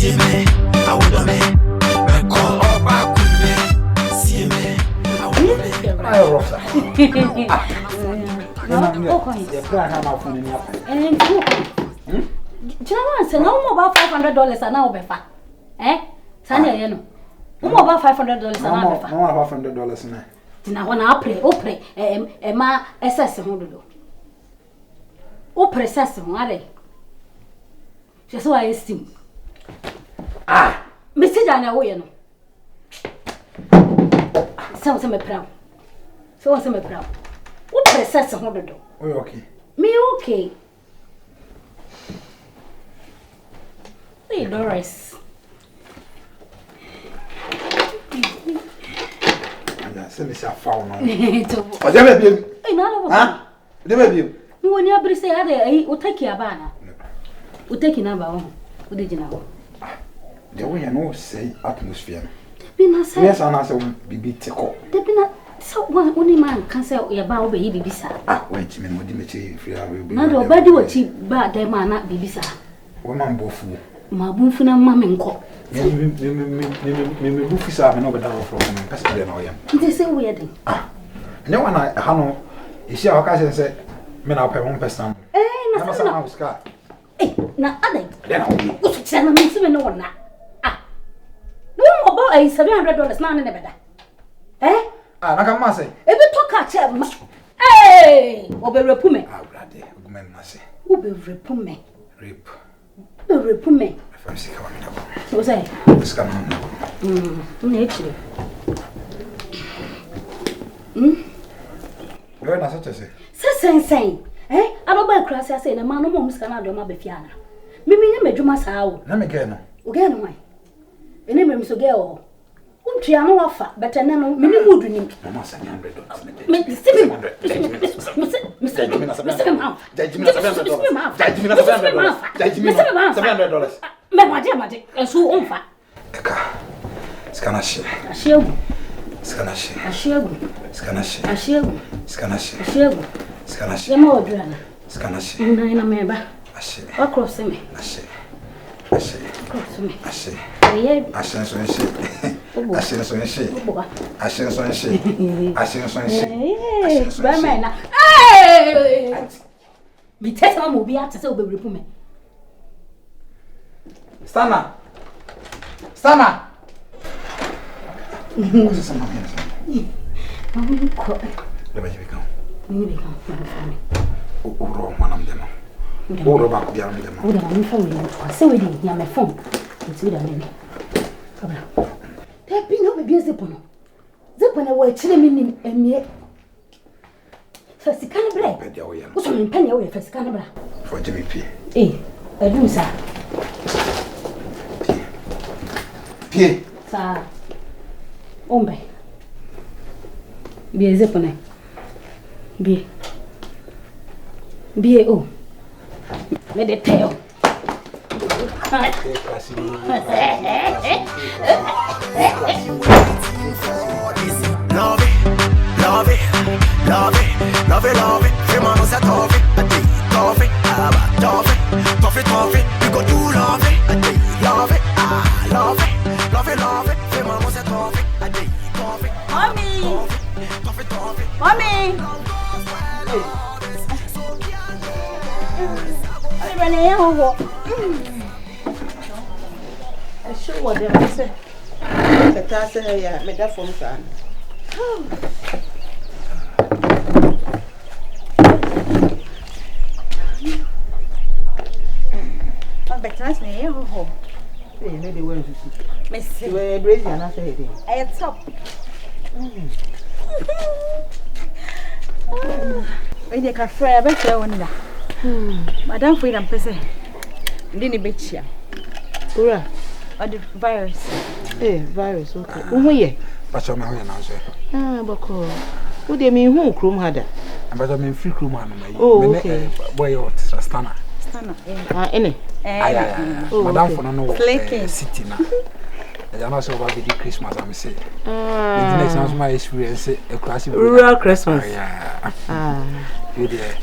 see me, I would me. Call up back with me. See me, I would me. I Rosa. The plan I'm out from the and John, no more about $500 an hour. Eh? Sanya, you know. No more about $500 an hour. No more about $500 an hour. Now, when I pray, ma assess $100. Oh, process, what? Just why I esteem. Ah, Mr. Jana, you know. Sounds a proud. So what's a proud? What process $100? Oh, okay. Me okay. Hey, Doris. Send me some phone. Oh, there be. Hey, no, huh? There be. When you say, I will take your banner. We'll take your number. What did you know? The way I know, say atmosphere. Yes, I'm not so be tickle. There be not so one only man can sell your bow baby beside. Ah, wait, me, what did you feel? Not nobody will cheap, but there might not be beside. Woman, both. My boofing and mammy call. Me boofis are no better from Pascal. They say weird. Ah, no one I know. You see, our cousin said, men are 1%. Eh, no, Scar. Eh, now, I think. What's the name? No one. Ah, no more about $700 now in the bed. Eh? Ah, like I must say. If you talk at him, hey, over repume. Ah, bloody, woman, must say. Who be repume? Rape. The repume. If I see how I'm what's that? It's coming. Actually. Where does it say? Say, eh? I don't buy class. I say, the man no more can do my befiana. Mimi, me do my sow. Let me get no. Again, why? The name is a girl. Triano offer, but I know many wood in him. $700. My dear, and so on fat. Scanashi. A shield. Scanashi. A shield. Scanashi. A shield. Scanashi. A shield. Scanashi. The more drama. Scanashi. And I remember. I say. Across me. I say. I say. Across me. I say. I say so and shit. I say so and shit. I say so and shit. I say so and shit. Hey! Me tell my movie out to say we report me. Stana. Stana. What's some of him? Let me become. Oh, one of them. Oh, about the other. Oh, I'm phone. I say we didn't hear my phone. It's with a name. Come on. There be no baby zipon. Zipon away chilling and me. First, you can't break. What's on penny away first canabra? For Jimmy P. Eh, I do, sir. P. Sir. Ombe. Be a zipone. Be. Be oh. Let it tell. Love it, love it, love it, love it, love it. Fais-moi ça toffee, toffee, toffee, toffee, toffee. You go do love it, love it, love it, love it, love it. Fais-moi ça toffee, toffee. Mommy, toffee, toffee. Mommy. I'm running out. I sure what they say. The task here, made that from son. I'm back to us. Hey, maybe we're Miss, you were brazen and I say, I had top. When you can fry a better one. Madam Freedom Pesse. Didn't bet you. Ura, or the virus. Eh, virus, okay. Who ye? But I'm not answer. Ah, Boko. Who they mean who Crum had? But I mean free Crum. Oh, okay. Boy, Stana. Stana. Any. Madam for no city now. I'm not sure about the Christmas, I'm saying. The next time my experience a classic rural Christmas. Yeah. You there.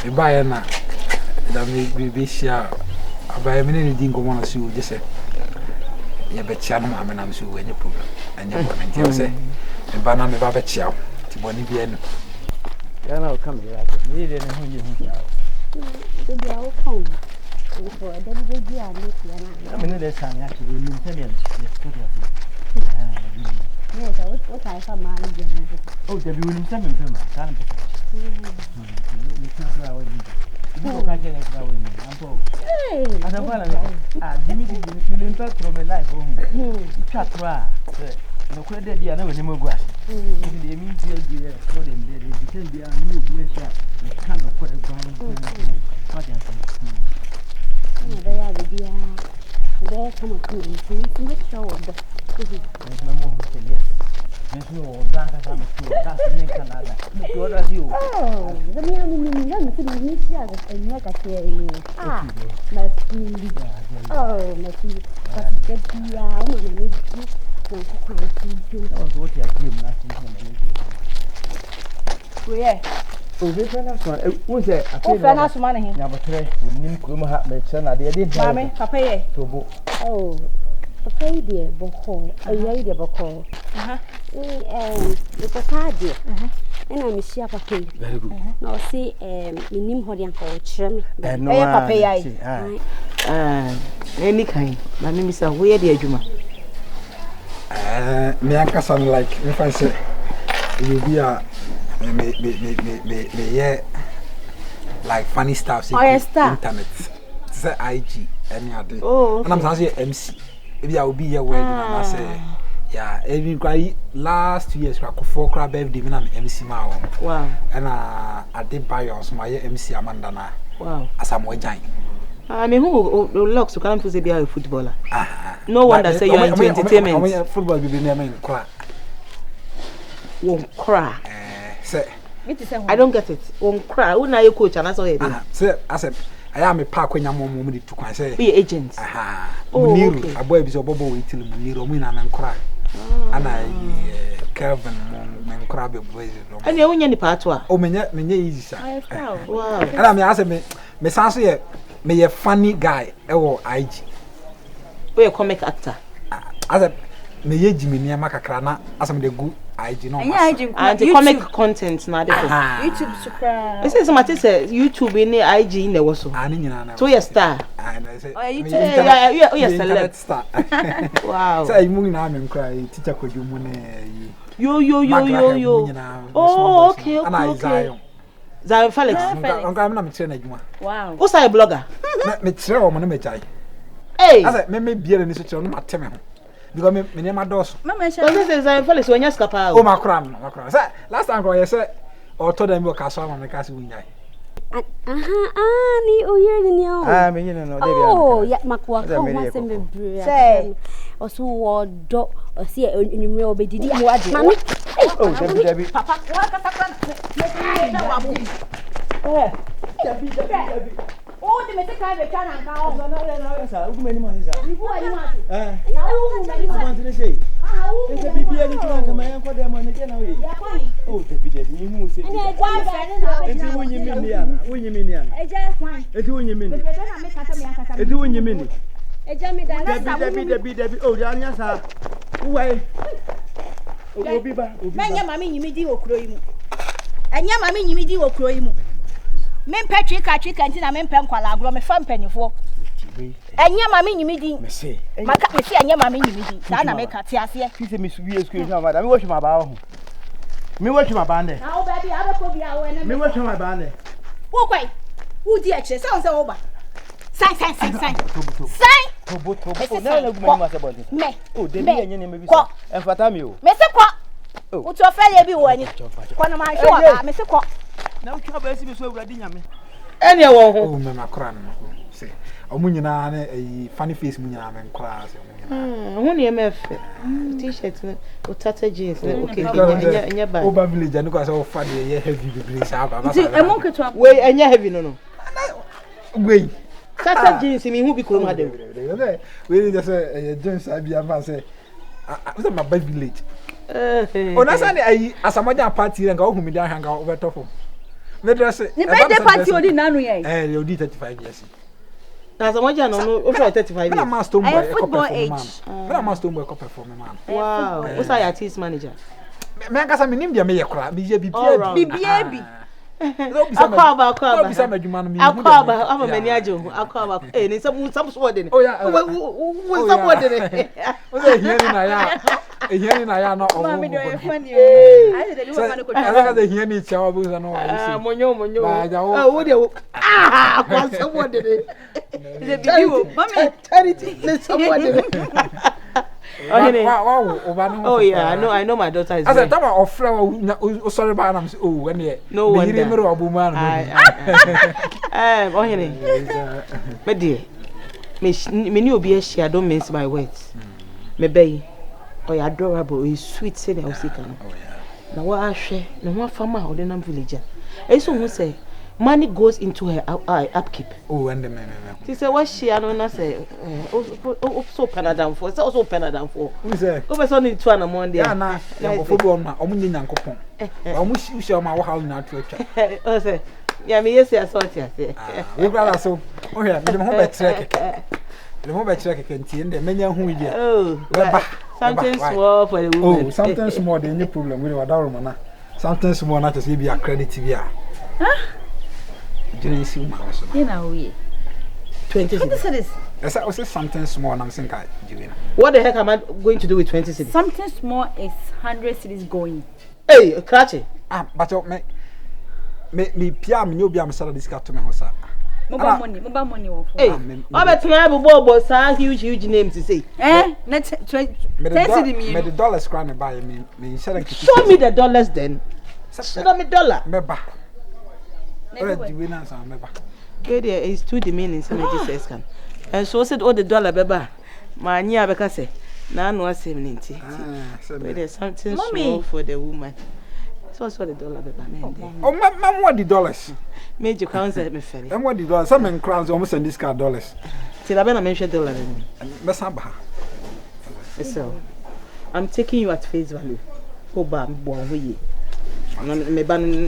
You buy a that may be sure. I buy a minute, didn't go on to see you, just say. ya betia no ma me na so we any problem anya bona nti o se me ba na me ba betia ti boni bia no ya na o come here me dey na hunye hu ya o dia o come o da bi dia ni ya na me ne le san ya ki ni mtemi ya ko ya no so what I saw man dia na oh da bi woni mtemi kan pe ni ka wa ni Buko kaje na kwa wewe ampo ata bana Jimmy ni impact from my life itwa kra no kure de dia na we ni magu ase ndi de mi dia dia no dem de de ten dia ni obi ehia ni kan no kure gwa ma dia se no da ya dia da kama kuri ni make sure of the na mo ho yes Mesmo o danga kama tu da nem Canada no pior Brasil da minha menina não tem nem se aga minha cachorro mas filho mas filho porque dia uma menina não com filho não vou te aqui mas Ué o ver foi na sua o Zé o foi na sua né já botrei o nim como ha me chana de mame papai é tobo papai de boko aí de boko o papai de ena me sia papai very good no se me nim ho de anka o kyerem é papai aí any kind na me misa wo ye de adwuma me anka sound like if I say you be a me yeah like funny stuff internet say IG any other and I'm saying MC if I will be here where I say yeah even quite last 2 years I could 4 crab birthday me na MC ma wow and I did buy on my MC Amanda na wow asamo jan me who locks to come to say be a footballer no wonder say you are into entertainment football be na me cry won't cry say I don't get it won't cry who na you coach and that's all you do say I said I am a park when I'm on the 2 kwan say be agent Muniru aboy bi so bobo we till Muniru mu na men kra ana Kevin men kra be boys no and you nya ni pato a o menye easy sa wow ana me ase me san so ye me ye funny guy e wo IG we a comic actor ase me ye Jimmy ni makakra na ase me de gu IG no and the comic content na dey YouTube subscribe I say somebody say YouTube in IG in the so ani nyina na so you star and I say you select star wow say mu na me nkra teacher koju mu na yo oh okay Zion Felix onka na me tire na adwuma wow who say blogger me tire o mo na me jai hey asa me biere ni so tire no mateme ho because me ne ma dos mama say Zion Felix when you scapa o makra say last time go you say o to dem o ka so am me ka se wunyai ni o year ni o me yin no oh ya makwa ko ma se me bre say o so wo do o se enimre obedidi mami oh Debbie papa wa ka sakra na wa bu Debbie oh de me se ka be twa na nka o no sa ugu meni ma sa ibu ani ma na ugu meni ma want say ese bibia ni twa nka ma yan ko dem na je na we oh Debbie ni hu se enti wonyi mini ana eja kwan enti wonyi mini be na me kasa me akasa enti wonyi mini eja me da na sa Debbie oh ya nya sa uwai obi ba menya mama nyimi di okuro yi mu enya mama nyimi di okuro yi mu me mpatwe ka nti na me mpa nkwala agro me fa mpanifo enya mama nyimi di maka me se enya mama nyimi di da na me ka te ase fi se me suwie school na ma da me wo hwema ba ho me wo hwema ba ne na o ba bi abeko bi awo na me wo hwema ba ne wo kwai wo di eche se on se wo ba sai tobo na na guma ma se bonti me oh de bi enye ne me bi so enfata mi o me se kwa o to fa ye bi wo ani kwa na ma hwe wa ba me se kwa na o twa ba si be so awurade nyame ene wo ho o me makra no se omunyina na funny face munyina me nkra se ho ne me fe t-shirt ne o tata jeans ne okay enya ba o ba village ani kwa se o fa de ye heavy be sa ba ba ti emo keto we enya heavy no we tata jeans mi hu bi krom adem we ni just jeans abia ma se o ma ba village ona sa ni ayi asamoja party nga o hu mi dan hanga o beto fo me dress ni birthday party odi nanu ye you did 35 years Na so moja no 35 years. I'm football age. I'm a Stoneboy performer man. Wow. What's your artist manager? Me aka say me nim dia me yakra, me je bibia bi. Akwaba. I'm a manager. Akwaba. Eh, ni some so de. Oh yeah. We support de. O say here na ya. Here na ya no. Mama do e funny. I dey do man ko. I say here ni chawa bu no. Monyo. Wo de. Kwa support de. Is it bibi? Mama charity. Let's support de. Oh yeah, I know my daughter is. I said, "Tama offer o sorry ba na oh when ye." No wonder. Me hire obu man. Oh hene. Me dear. Me ni obi e share don't mince my words. Me bay. Oh you adorable, you sweet say na usika no. Oh yeah. Na wa ahwe, na ho afama o de nam villager. E so hu say money goes into her upkeep. Oh, and the me. She said, what she I don't say, so Panadam for, so also Panadam for. Who say? Over Sunday 2 on Monday. Yeah, na, football na, omunyi nyankopon. Omushi usha ma wo how na to atwa. Oh say, yeah, me yes I saw it say. We brother so, oh yeah, me dem ho betre keke. The mo betre keke ntie nde menya hu ide. Oh, something small for the woman. Oh, something small dey any problem with wadaro na. Something small na to say be a credit via. Huh? You see my house. You know we 20 cities. What is this? I say something small and I'm saying what the heck am I going to do with 20 cities? Something small is 100 cities going. Hey, Krachi. But me pia me no be am sell this car to me hosa. Mobile money wo. Hey, I bet you have bobo sa huge names to say. Net 20 me the dollars crown buy me insurance. Show me the dollars then. Show me dollar. Meba. The winners are meba. There is two demeaning some Jesus can. And so said all the dollar beba. My nya beka say na no asem but there's something small for the woman. So what's the dollar beba? Oh, mama, what the dollars? Major council me ferry. And what the dollars? Some crowns almost send this car dollars. Till I been mention dollar. So I'm taking you at face value. Go bam bon we. Me ban ni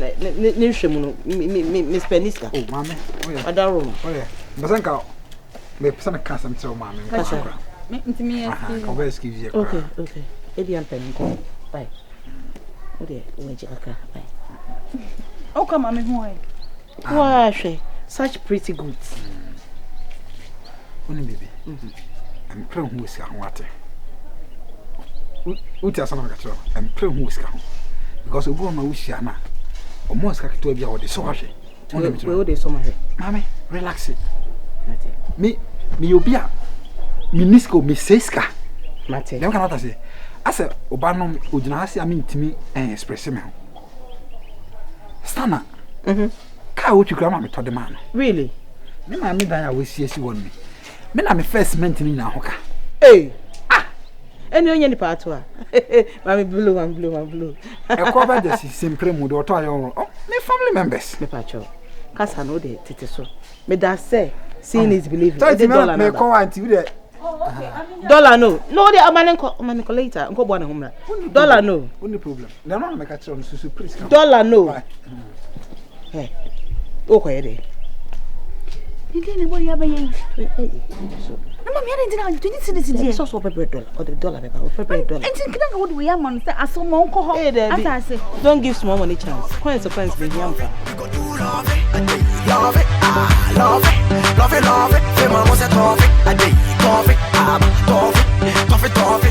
hwemu no me speniska. Oh mama. Oh yeah. Adaro. Oh yeah. Basanka me pesa me kasa me tell mama. Me ntimi yes. Ko be excuse you. Okay. Edi am pen ko. Bye. Ode we jikaka. Bye. O kama me ho e. Wow, such pretty goods. Uni baby. I'm praying who is going water. Uti asana makatro. I'm praying who is going. Because we go on my wish na. Almost like to be our so happy. We go dey so much. Mama, relax it. Me obia. Minisco me seska. Mate. Dem kan say. Asa oba no ogina hase am ntimi express me ho. Stana. Ka wo twikra ma me to de man. Really? Me ma me dan a we siesi won me. Me na me first mint ni na hoka. Hey. Any onye ni part wa. Mami blue. E cover the simple mood or to ayo. Oh, me family members. Me pacho. Kasa no de tete so. Me da say seeing is believing. $30 me call auntie we dollar no the amanenko later nko bo na homra dollar no only problem na no make catch on susu please dollar no hey o ko yede ndi ne bo ya ba yen so na mama yare ndi na 20 cedis die so pepper dollar or the dollar pepper dollar enti kina go we ya man say aso mo nko ho atase don't give small money chance consequence be yam love it, love it, say mama say tough it, I dey tough it, tough it,